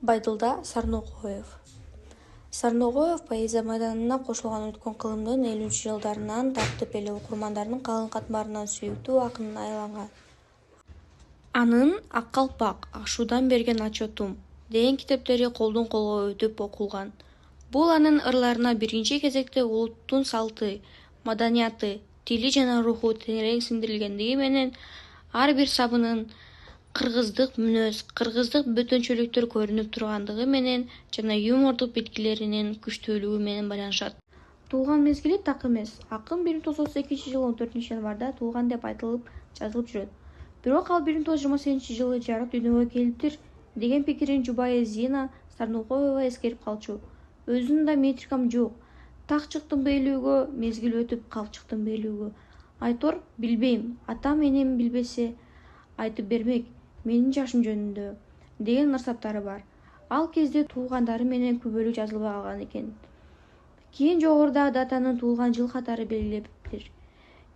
Байдылда Сарногоев. Сарногоев поэзия майданына кошулган өткөн кылымдын 50-жылдарынан тартып эле окурмандардын калың катмарынан сүйүктүү акынына айланган. Анын «Ак калпак», «Ашуудан берген отчетум» деген китептери колдон колго өтүп окулган. Бул анын ырларына биринчи кезекте улуттун салты, маданияты, тили жана руху терең сиңдирилгендиги менен ар бир сабынын кыргыздык мүнөз, кыргыздык бөтөнчөлүктөр көрүнүп тургандыгы менен жана юмордук белгилеринин күчтүүлүгү менен байланышат. Туулган мезгили так эмес. Акын 1932-жылы 14-январда туулган деп айтылып жазылып жүрөт. Бирок ал 1928-жылы жарык дүйнөгө келиптир деген пикирин жубайы Зина Сарногоева эскерип калчу. Өзүнүн да метрикам жок. Так чыктым бейлүүгө, мезгил өтүп калып чыктым бейлүүгө. Айтор билбейм, атам энем билбесе айтып бермек менин жашым жөнүндө деген ырсаптары бар. Ал кезде туулгандары менен күбөлүк жазылбай калган экен. Кийин жогоруда датанын туулган жыл катары белгилептир.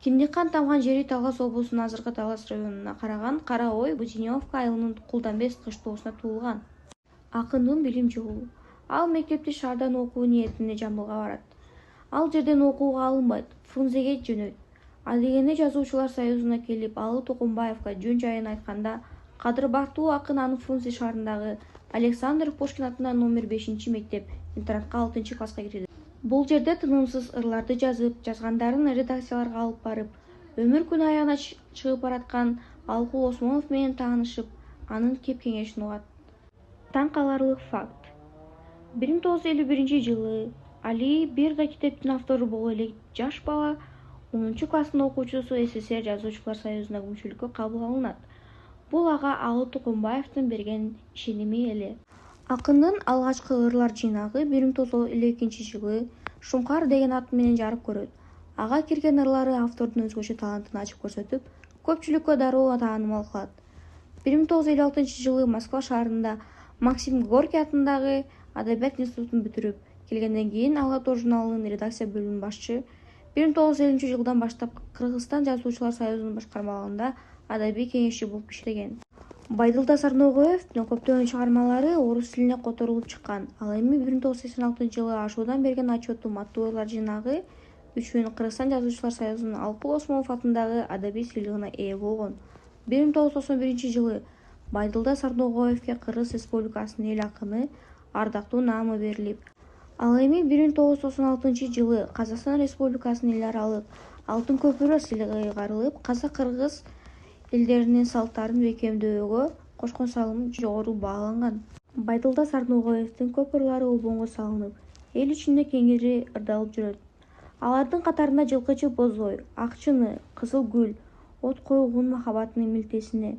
Киндиккан тамган жери Талас облусунун азыркы Талас районуна караган Кара Ой Буденновка айылынын Кулданбес кыштоосунда туулган. Акындын билим жолу. Ал мектепти шаардан окуу ниетинде Жамбылга барат. Ал жерден окууга алынбайт, Фрунзеге жөнөйт. Адегенде жазуучулар союзуна келип, Алы Токумбаевга жөн-жайын айтканда, кадыр бактуу акын аны Фрунзе шаарындагы Александр Пушкин атынан номер 5-мектеп интернатка 6-класска киргизет. Бул жерде тынымсыз ырларды жазып, жазгандарын редакцияларга алып барып, өмүр күн аягына чыгып бараткан Алкул Осмонов менен таанышып, анын кеп кеңешин угат. Таң каларлык факт. 1951-жылы Али бир да китептин автору боло элек жаш бала 10-класстын окуучусу СССР жазуучулар союзуна мүчөлүккө кабыл алынат. Бул ага Алы Токумбаевдин берген ишеними эле. Акындын алгачкы ырлар жыйнагы 1952-жылы Шумкар деген ат менен жарык көрөт. Ага кирген ырлары автордун өзгөчө талантын ачып көрсөтүп, көпчүлүккө дароо таанымал кылат. 1956-жылы Москва шаарында Максим Горький атындагы Адабият институтун бүтүрүп келгенден кийин Ала-Тоо журналынын редакция бөлүмүнүн башчы, 1950-жылдан баштап Кыргызстан жазуучулар союзунун башкармалыгында адабий кеңешчи болуп иштеген. Байдылда Сарногоевдин көптөгөн чыгармалары орус тилине которулуп чыккан. Ал эми 1986-жылы Ашуудан берген отчетум аттуу ырлар жыйнагы үчүн Кыргызстан жазуучулар союзунун Алкул Осмонов атындагы адабий сыйлыгына ээ болгон. 1991-жылы Байдылда Сарногоевге Кыргыз Республикасынын эл акыны ардактуу наамы берилип, ал эми 1996-жылы Казакстан Республикасынын эл аралык Алтын көпүрө сыйлыгы ыйгарылып, казак-кыргыз элдеринин салттарын бекемдөөгө кошкон салымы жогору бааланган. Байдылда Сарногоевдин көп ырлары обонго салынып, эл ичинде кеңири ырдалып жүрөт. Алардын катарында Жылкычы бозой, Ак чыны, Кызыл гүл, От койгун махаббатынын милтесине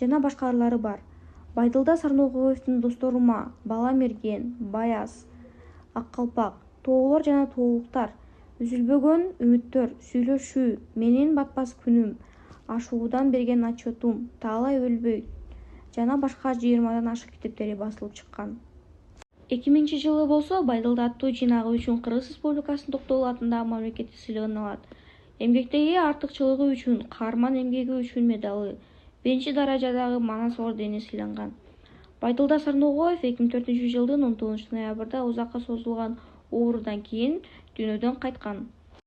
жана башкалары бар. Байдылда Сарногоевдин Досторума, Бала мерген, Баяз, Ак калпак, Тоолор жана тоолуктар, Үзүлбөгөн үмүттөр, Сүйлөшүү, Менин батпас күнүм, Ашуудан берген отчетум, Таалай өлбөйт жана башка 20-дан ашык китептери басылып чыккан. 2000-жылы болсо Байдылда аттуу жыйнагы үчүн Кыргыз Республикасынын Токтогул атындагы мамлекеттик сыйлыгын алат. Эмгектеги артыкчылыгы үчүн Каарман эмгеги үчүн медалы, 1-даражадагы Манас ордени сыйланган. Байдылда Сарногоев 2004-жылдын 19-ноябрда узакка созулган оорудан кийин дүйнөдөн кайткан.